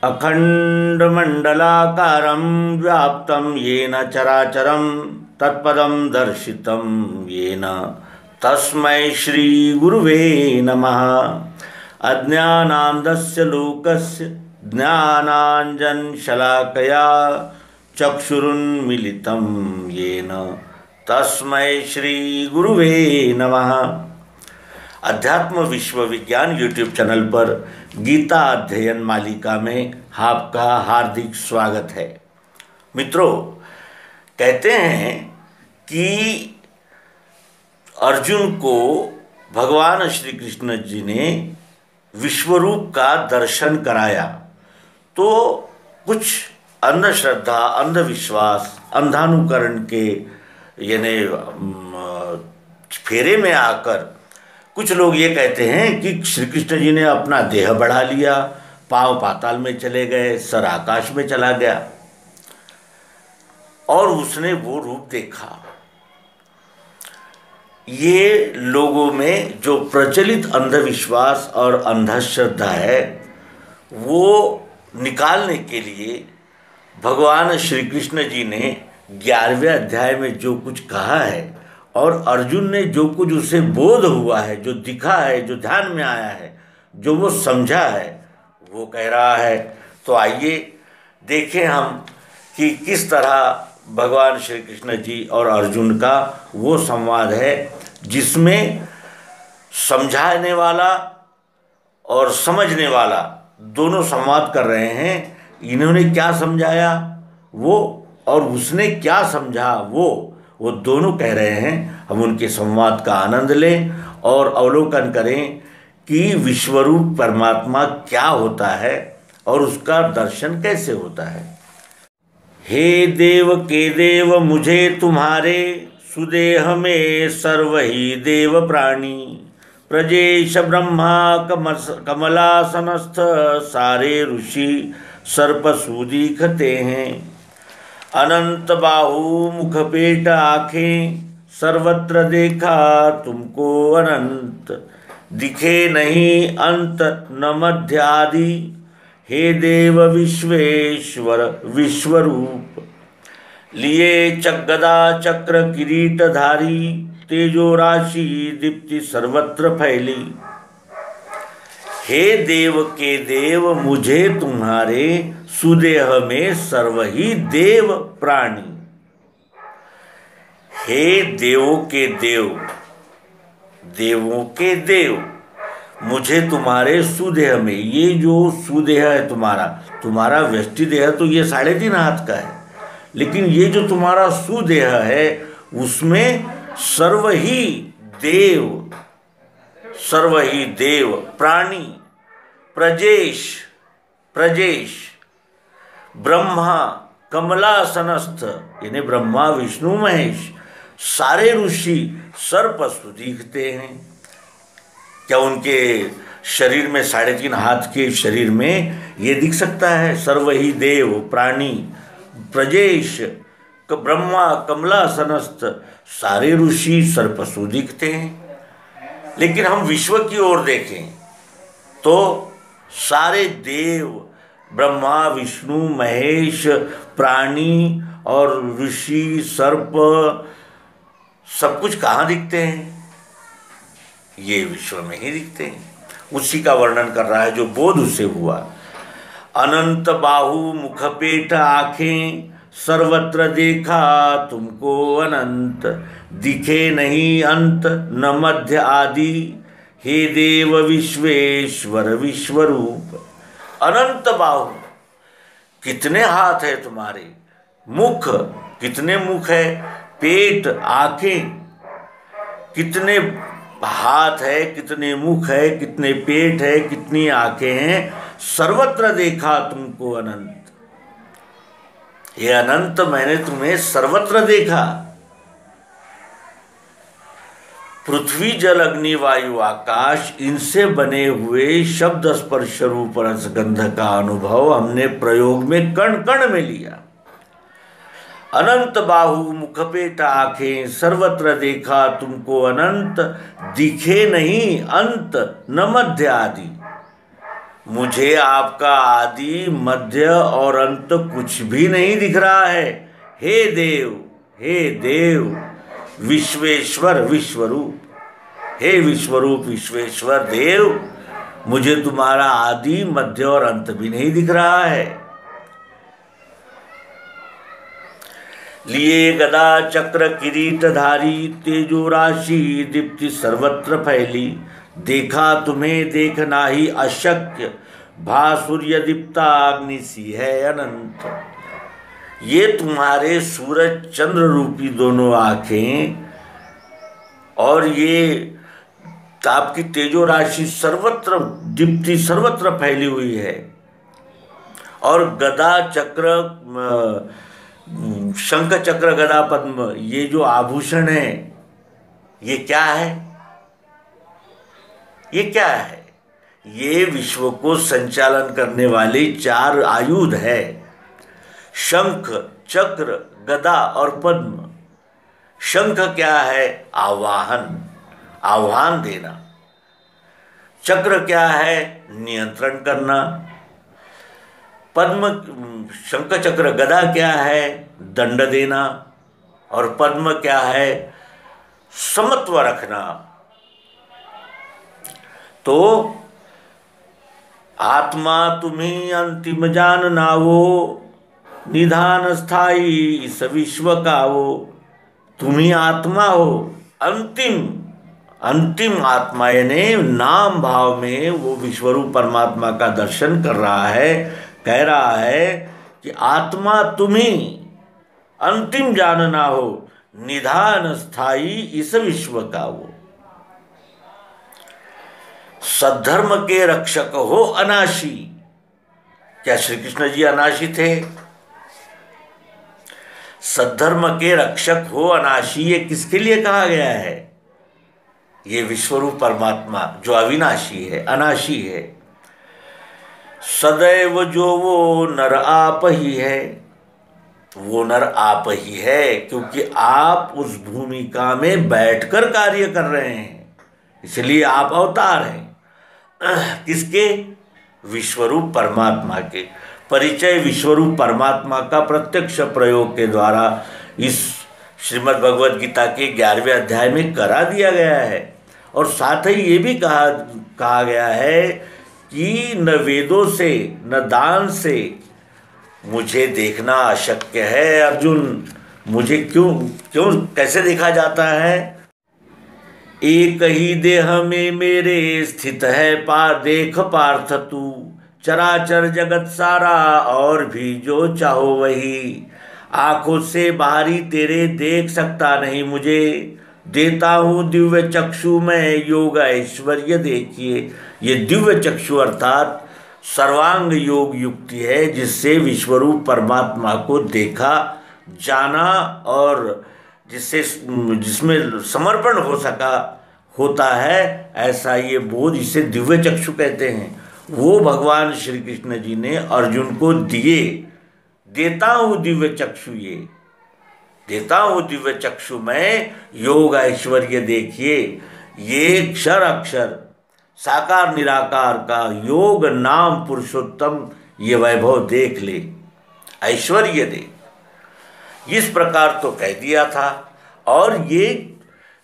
अखंडमंडलाकारं व्याप्तं येन चराचरं तत्पदं दर्शितं येन तस्मै श्री गुरुवे नमः। अज्ञानान्धस्य लोकस्य ज्ञानाञ्जनशलाकया चक्षुरुन्मीलितं येन तस्मै श्री गुरुवे नमः। अध्यात्म विश्व विज्ञान यूट्यूब चैनल पर गीता अध्ययन मालिका में आपका हार्दिक स्वागत है। मित्रों, कहते हैं कि अर्जुन को भगवान श्री कृष्ण जी ने विश्वरूप का दर्शन कराया तो कुछ अंधश्रद्धा, अंधविश्वास, अंधानुकरण के यानी फेरे में आकर कुछ लोग ये कहते हैं कि श्री कृष्ण जी ने अपना देह बढ़ा लिया, पांव पाताल में चले गए, सर आकाश में चला गया और उसने वो रूप देखा। ये लोगों में जो प्रचलित अंधविश्वास और अंधश्रद्धा है वो निकालने के लिए भगवान श्री कृष्ण जी ने 11वें अध्याय में जो कुछ कहा है और अर्जुन ने जो कुछ उसे बोध हुआ है, जो दिखा है, जो ध्यान में आया है, जो वो समझा है, वो कह रहा है। तो आइए देखें हम कि किस तरह भगवान श्री कृष्ण जी और अर्जुन का वो संवाद है जिसमें समझाने वाला और समझने वाला दोनों संवाद कर रहे हैं। इन्होंने क्या समझाया वो और उसने क्या समझा वो दोनों कह रहे हैं। हम उनके संवाद का आनंद लें और अवलोकन करें कि विश्वरूप परमात्मा क्या होता है और उसका दर्शन कैसे होता है। हे देव के देव मुझे तुम्हारे सुदेह में सर्व ही देव प्राणी प्रजेश ब्रह्मा कमलासनस्थ सारे ऋषि सर्पसु दिखते हैं। अनंत बाहु मुख पेट आँखें सर्वत्र देखा तुमको अनंत दिखे नहीं अंत न मध्य आदि हे देव विश्वेश्वर विश्वरूप लिए गदा चक्र किरीटधारी तेजो राशि दीप्ति सर्वत्र फैली। हे देव के देव मुझे तुम्हारे सुदेह में सर्व ही देव प्राणी। हे देवों के देव, देवों के देव मुझे तुम्हारे सुदेह में, ये जो सुदेह है तुम्हारा व्यष्टि देह तो ये 3.5 हाथ का है, लेकिन ये जो तुम्हारा सुदेह है उसमें सर्व ही देव प्राणी प्रजेश ब्रह्मा कमलासनस्थ यानी ब्रह्मा विष्णु महेश सारे ऋषि सर्पसु दिखते हैं। क्या उनके शरीर में 3.5 हाथ के शरीर में ये दिख सकता है? सर्व ही देव प्राणी प्रजेश ब्रह्मा कमलासनस्थ सारे ऋषि सर्पसु दिखते हैं। लेकिन हम विश्व की ओर देखें तो सारे देव ब्रह्मा विष्णु महेश प्राणी और ऋषि सर्प सब कुछ कहाँ दिखते हैं? ये विश्व में ही दिखते हैं। उसी का वर्णन कर रहा है जो बोध उसे हुआ। अनंत बाहु मुख पेट आँखें सर्वत्र देखा तुमको अनंत दिखे नहीं अंत न मध्य आदि हे देव विश्वेश्वर विश्वरूप। अनंत बाहु कितने हाथ है तुम्हारे, मुख कितने मुख है, पेट आँखें कितने हाथ है, कितने मुख है, कितने पेट है, कितनी आँखें हैं, सर्वत्र देखा तुमको अनंत। ये अनंत मैंने तुम्हें सर्वत्र देखा। पृथ्वी जल अग्नि वायु आकाश इनसे बने हुए शब्द स्पर्श रूप रसगंध का अनुभव हमने प्रयोग में कण कण में लिया। अनंत बाहु मुख पेट आँखें सर्वत्र देखा तुमको अनंत दिखे नहीं अंत न मध्य आदि। मुझे आपका आदि मध्य और अंत कुछ भी नहीं दिख रहा है। हे देव विश्वेश्वर विश्वरूप, हे विश्वरूप विश्वेश्वर देव, मुझे तुम्हारा आदि मध्य और अंत भी नहीं दिख रहा है। लिए गदा चक्र किरीटधारी, तेजो राशि दीप्ति सर्वत्र फैली। देखा तुम्हें देखना ही अशक्य, भा सूर्य दीप्ता अग्नि सी है अनंत। ये तुम्हारे सूरज चंद्र रूपी दोनों आंखें और ये आपकी तेजो राशि सर्वत्र दीप्ति सर्वत्र फैली हुई है। और गदा चक्र शंख चक्र गदा पद्म, ये जो आभूषण है, ये क्या है? ये क्या है? ये विश्व को संचालन करने वाले 4 आयुध है। शंख चक्र गदा और पद्म। शंख क्या है? आवाहन, आह्वान देना। चक्र क्या है? नियंत्रण करना। पद्म शंख चक्र गदा क्या है? दंड देना। और पद्म क्या है? समत्व रखना। तो आत्मा तुम्हें अंतिम जानना वो, निधान स्थाई इस विश्व का वो। तुम ही आत्मा हो, अंतिम आत्मा, यानी नाम भाव में वो विश्वरूप परमात्मा का दर्शन कर रहा है। कह रहा है कि आत्मा तुम्ही अंतिम जानना हो, निधान स्थाई इस विश्व का वो। सद्धर्म के रक्षक हो अनाशी। क्या श्री कृष्ण जी अनाशी थे? सद्धर्म के रक्षक हो अनाशी, ये किसके लिए कहा गया है? ये विश्वरूप परमात्मा जो अविनाशी है, अनाशी है। सदैव जो वो नर आप ही है, वो नर आप ही है, क्योंकि आप उस भूमिका में बैठकर कार्य कर रहे हैं, इसलिए आप अवतार हैं। किसके? विश्वरूप परमात्मा के। परिचय विश्वरूप परमात्मा का प्रत्यक्ष प्रयोग के द्वारा इस श्रीमद् भगवद गीता के 11वें अध्याय में करा दिया गया है। और साथ ही ये भी कहा गया है कि न वेदों से न दान से मुझे देखना अशक्य है। अर्जुन, मुझे क्यों कैसे देखा जाता है? एक ही देह में मेरे स्थित है देख पार्थ तू, चराचर जगत सारा और भी जो चाहो वही। आंखों से बाहरी तेरे देख सकता नहीं मुझे, देता हूँ दिव्य चक्षु में योग ऐश्वर्य देखिए। ये दिव्य चक्षु अर्थात सर्वांग योग युक्ति है, जिससे विश्वरूप परमात्मा को देखा जाना और जिसमें समर्पण होता है, ऐसा ये बोध, इसे दिव्य चक्षु कहते हैं। वो भगवान श्री कृष्ण जी ने अर्जुन को दिए। देता हूँ दिव्य चक्षु, ये देता हूँ दिव्य चक्षु में योग ऐश्वर्य देखिए। ये क्षर अक्षर साकार निराकार का योग नाम पुरुषोत्तम ये वैभव देख ले, ऐश्वर्य दे। इस प्रकार तो कह दिया था। और ये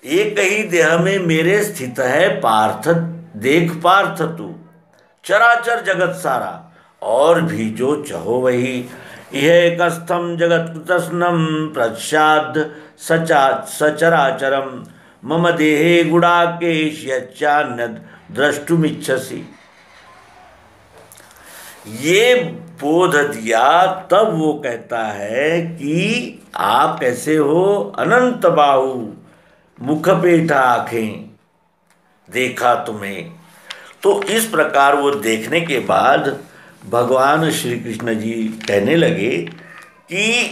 एक ही देह में मेरे स्थित है पार्थ, देख पार्थ तू, चराचर जगत सारा और भी जो चाहो वही। यह कस्थम जगत कृतस्नम प्रसाद सचराचरम, मम देहे गुणाकेश यच्चान्य द्रष्टुमिच्छसि। ये बोध दिया तब वो कहता है कि आप कैसे हो? अनंत बाहु मुख पेटा आँखें, देखा तुम्हें। तो इस प्रकार वो देखने के बाद भगवान श्री कृष्ण जी कहने लगे कि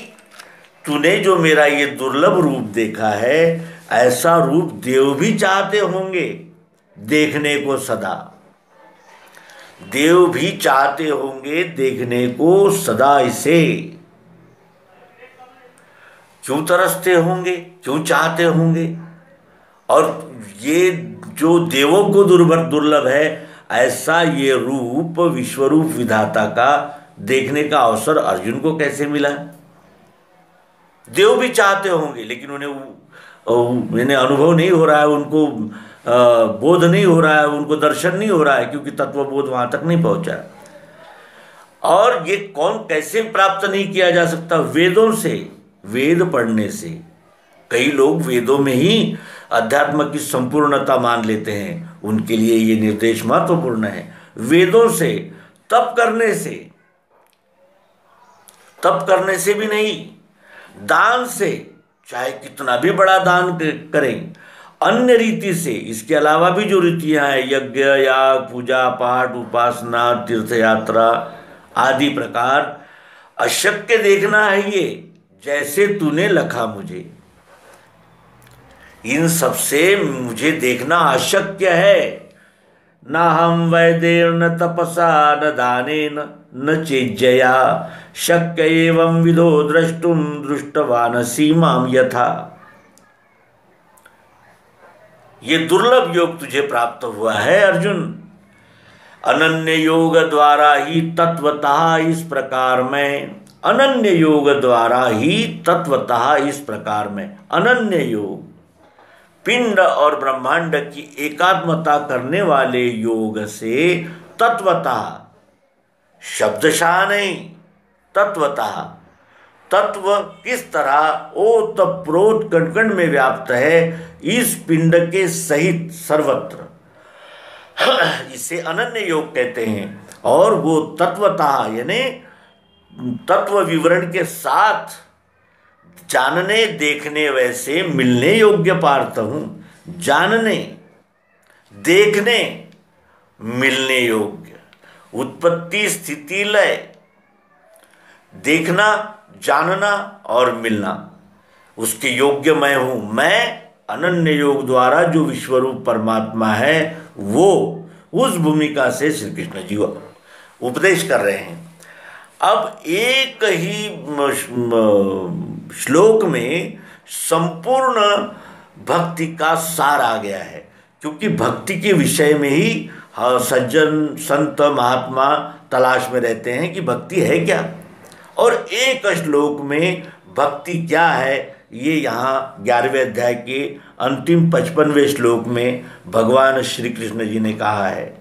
तूने जो मेरा ये दुर्लभ रूप देखा है, ऐसा रूप देव भी चाहते होंगे देखने को सदा। देव भी चाहते होंगे देखने को सदा। इसे क्यों तरसते होंगे, क्यों चाहते होंगे? और ये जो देवों को दुर्लभ है, ऐसा ये रूप विश्वरूप विधाता का देखने का अवसर अर्जुन को कैसे मिला? देव भी चाहते होंगे, लेकिन उन्हें अनुभव नहीं हो रहा है, उनको बोध नहीं हो रहा है, उनको दर्शन नहीं हो रहा है, क्योंकि तत्वबोध वहां तक नहीं पहुंचा। और ये कौन कैसे प्राप्त नहीं किया जा सकता? वेदों से, वेद पढ़ने से। कई लोग वेदों में ही अध्यात्म की संपूर्णता मान लेते हैं, उनके लिए ये निर्देश महत्वपूर्ण है। वेदों से, तप करने से भी नहीं, दान से, चाहे कितना भी बड़ा दान करें, अन्य रीति से, इसके अलावा भी जो रीतियां हैं, यज्ञ, याग, पूजा पाठ, उपासना, तीर्थ यात्रा आदि प्रकार, अशक्य देखना है ये, जैसे तूने लखा मुझे। इन सबसे मुझे देखना अशक्य है। न हम वैदेर्न तपसा न दानेन न चेज्जया शक्य एवं विदो द्रष्टुम दृष्टवान सीमाम यथा। ये दुर्लभ योग तुझे प्राप्त हुआ है अर्जुन। अनन्य योग द्वारा ही तत्वतः इस प्रकार में, अनन्य योग द्वारा ही तत्वतः इस प्रकार में, अनन्य योग पिंड और ब्रह्मांड की एकात्मता करने वाले योग से तत्वतः, शब्दशः नहीं, तत्वतः। तत्व किस तरह ओतप्रोत कण-कण में व्याप्त है, इस पिंड के सहित सर्वत्र, इसे अनन्य योग कहते हैं। और वो तत्वतः यानी तत्व विवरण के साथ जानने देखने वैसे मिलने योग्य पार्थ हूं। जानने, देखने, मिलने योग्य, उत्पत्ति स्थिति लय, देखना, जानना और मिलना, उसके योग्य मैं हूं। मैं अनन्य योग द्वारा जो विश्वरूप परमात्मा है, वो उस भूमिका से श्री कृष्ण जी उपदेश कर रहे हैं। अब एक ही श्लोक में संपूर्ण भक्ति का सार आ गया है, क्योंकि भक्ति के विषय में ही सज्जन संत महात्मा तलाश में रहते हैं कि भक्ति है क्या। और एक श्लोक में भक्ति क्या है, ये यहाँ 11वें अध्याय के अंतिम 55वें श्लोक में भगवान श्री कृष्ण जी ने कहा है।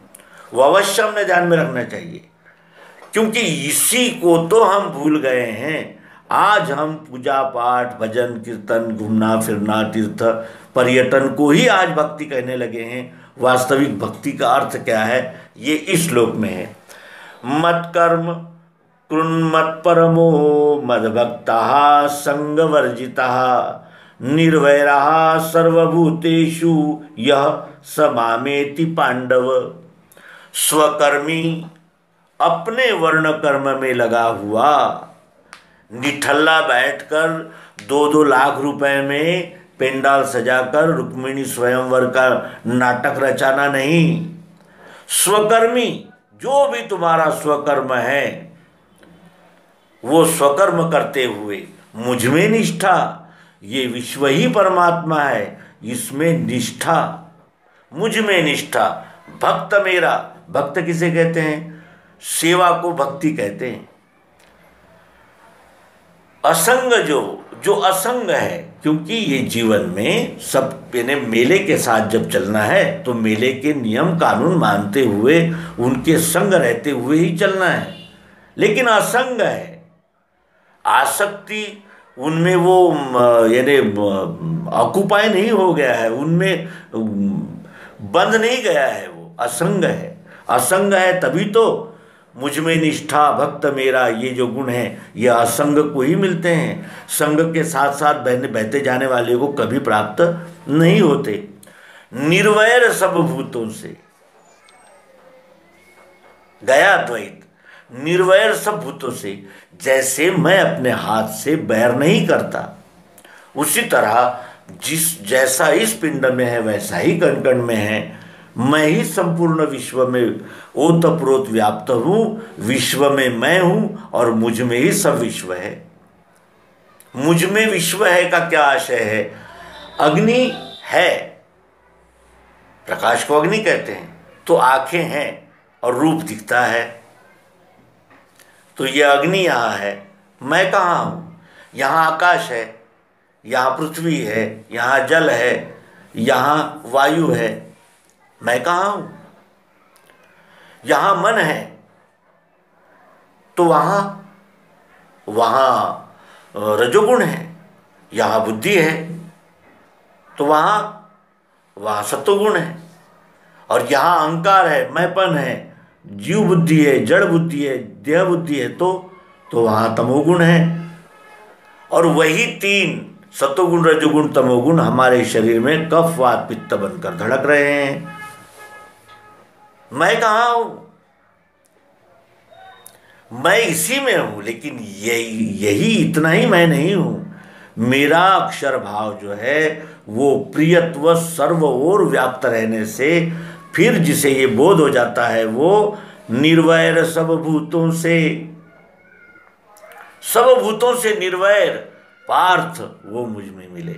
वो अवश्य हमने ध्यान में रखना चाहिए, क्योंकि इसी को तो हम भूल गए हैं। आज हम पूजा पाठ, भजन कीर्तन, घूमना फिरना, तीर्थ पर्यटन को ही आज भक्ति कहने लगे हैं। वास्तविक भक्ति का अर्थ क्या है, ये इस श्लोक में है। मत कर्म कृन्मत परमो मद्भक्तः संगवर्जितः निर्वैरः सर्वभूतेषु यः स मामेति पांडव। स्वकर्मी, अपने वर्ण कर्म में लगा हुआ, निठल्ला बैठकर 2-2 लाख रुपए में पेंडाल सजाकर रुक्मिणी स्वयंवर का नाटक रचाना नहीं। स्वकर्मी, जो भी तुम्हारा स्वकर्म है, वो स्वकर्म करते हुए मुझ में निष्ठा, ये विश्व ही परमात्मा है, इसमें निष्ठा, मुझ में निष्ठा। भक्त मेरा, भक्त किसे कहते हैं? सेवा को भक्ति कहते हैं। असंग, जो असंग है, क्योंकि ये जीवन में सब मेले के साथ जब चलना है तो मेले के नियम कानून मानते हुए, उनके संग रहते हुए ही चलना है। लेकिन असंग है, आसक्ति उनमें वो यानी ऑक्युपाई नहीं हो गया है, उनमें बंध नहीं गया है, वो असंग है। असंग है तभी तो मुझ में निष्ठा, भक्त मेरा, ये जो गुण हैं ये असंग को ही मिलते हैं। संग के साथ साथ बहते जाने वाले को कभी प्राप्त नहीं होते। निर्वैर सब भूतों से, गया द्वैत, निर्वैर सब भूतों से। जैसे मैं अपने हाथ से बैर नहीं करता, उसी तरह जैसा इस पिंड में है वैसा ही कण कण में है। मैं ही संपूर्ण विश्व में ओतप्रोत व्याप्त हूँ, विश्व में मैं हूँ और मुझ में ही सब विश्व है। मुझ में विश्व है का क्या आशय है? अग्नि है, प्रकाश को अग्नि कहते हैं, तो आंखें हैं और रूप दिखता है। तो ये अग्नि यहाँ है, मैं कहाँ हूँ? यहाँ आकाश है, यहाँ पृथ्वी है, यहाँ जल है, यहाँ वायु है, मैं कहाँ हूँ? यहाँ मन है तो वहाँ रजोगुण है, यहाँ बुद्धि है तो वहाँ सत्वगुण है, और यहाँ अहंकार है, मैंपन है, जीव बुद्धि है, जड़ बुद्धि है, देह बुद्धि है तो वहाँ तमोगुण है। और वही तीन सत्वगुण, रजोगुण, तमोगुण हमारे शरीर में कफ, वात, पित्त बनकर धड़क रहे हैं। मैं कहाँ हूँ? मैं इसी में हूँ, लेकिन यही इतना ही मैं नहीं हूँ। मेरा अक्षर भाव जो है वो प्रियत्व सर्व ओर व्याप्त रहने से फिर जिसे ये बोध हो जाता है वो निर्वैर सब भूतों से निर्वैर पार्थ वो मुझ में मिले।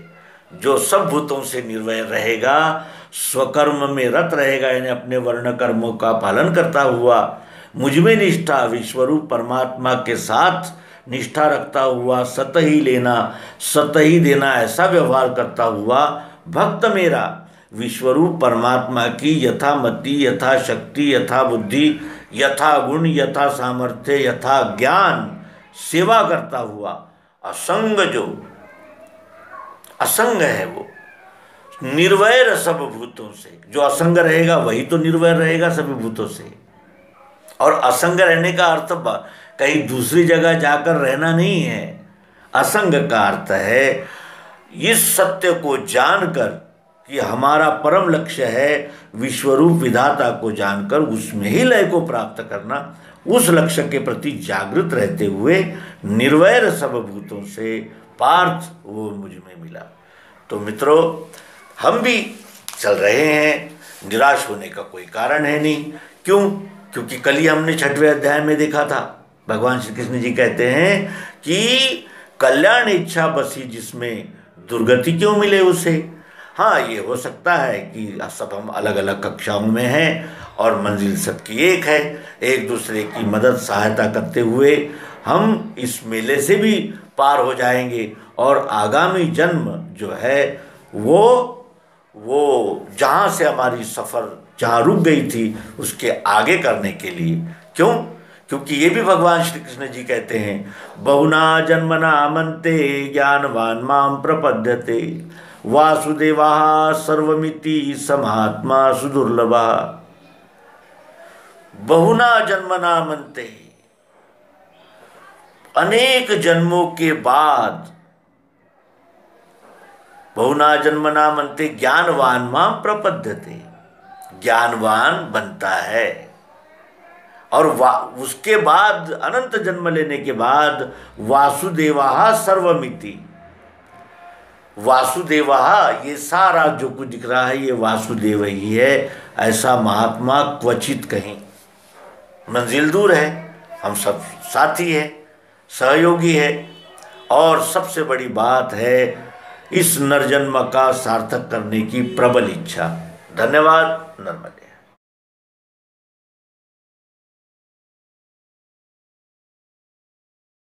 जो सब भूतों से निर्वैर रहेगा, स्वकर्म में रत रहेगा, यानी अपने वर्ण कर्मों का पालन करता हुआ मुझ में निष्ठा, विश्वरूप परमात्मा के साथ निष्ठा रखता हुआ, सत ही लेना सत ही देना ऐसा व्यवहार करता हुआ भक्त मेरा विश्वरूप परमात्मा की यथा मति, यथा शक्ति, यथा बुद्धि, यथा गुण, यथा सामर्थ्य, यथा ज्ञान सेवा करता हुआ असंग है वो निर्वैर सब भूतों से। जो असंग रहेगा वही तो निर्वैर रहेगा सभी भूतों से। और असंग रहने का अर्थ कहीं दूसरी जगह जाकर रहना नहीं है। असंग का अर्थ है इस सत्य को जानकर कि हमारा परम लक्ष्य है विश्वरूप विधाता को जानकर उसमें ही लय को प्राप्त करना, उस लक्ष्य के प्रति जागृत रहते हुए निर्वैर सब भूतों से पार्थ वो मुझ में मिला। तो मित्रों, हम भी चल रहे हैं, निराश होने का कोई कारण है नहीं। क्यों? क्योंकि कल ही हमने 6वें अध्याय में देखा था, भगवान श्री कृष्ण जी कहते हैं कि कल्याण इच्छा बसी जिसमें दुर्गति क्यों मिले उसे। हाँ, ये हो सकता है कि सब हम अलग अलग कक्षाओं में हैं और मंजिल सबकी एक है, एक दूसरे की मदद सहायता करते हुए हम इस मेले से भी पार हो जाएंगे और आगामी जन्म जो है वो जहाँ से हमारी सफ़र जहाँ रुक गई थी उसके आगे करने के लिए। क्यों? क्योंकि ये भी भगवान श्री कृष्ण जी कहते हैं बहुना जन्मना मन्ते ज्ञानवान माम प्रपद्यते वासुदेवा सर्वमिति समात्मा सुदुर्लभा। बहुना जन्मना मन्ते, अनेक जन्मों के बाद, बहुना जन्मना मन्ते ज्ञानवान माम प्रपद्यते, ज्ञानवान बनता है। और उसके बाद अनंत जन्म लेने के बाद वासुदेवा सर्वमिति, वासुदेवा ये सारा जो कुछ दिख रहा है ये वासुदेव ही है, ऐसा महात्मा क्वचित कहीं। मंजिल दूर है, हम सब साथी हैं, सहयोगी है, और सबसे बड़ी बात है इस नरजन्म का सार्थक करने की प्रबल इच्छा। धन्यवाद। नर्मदे।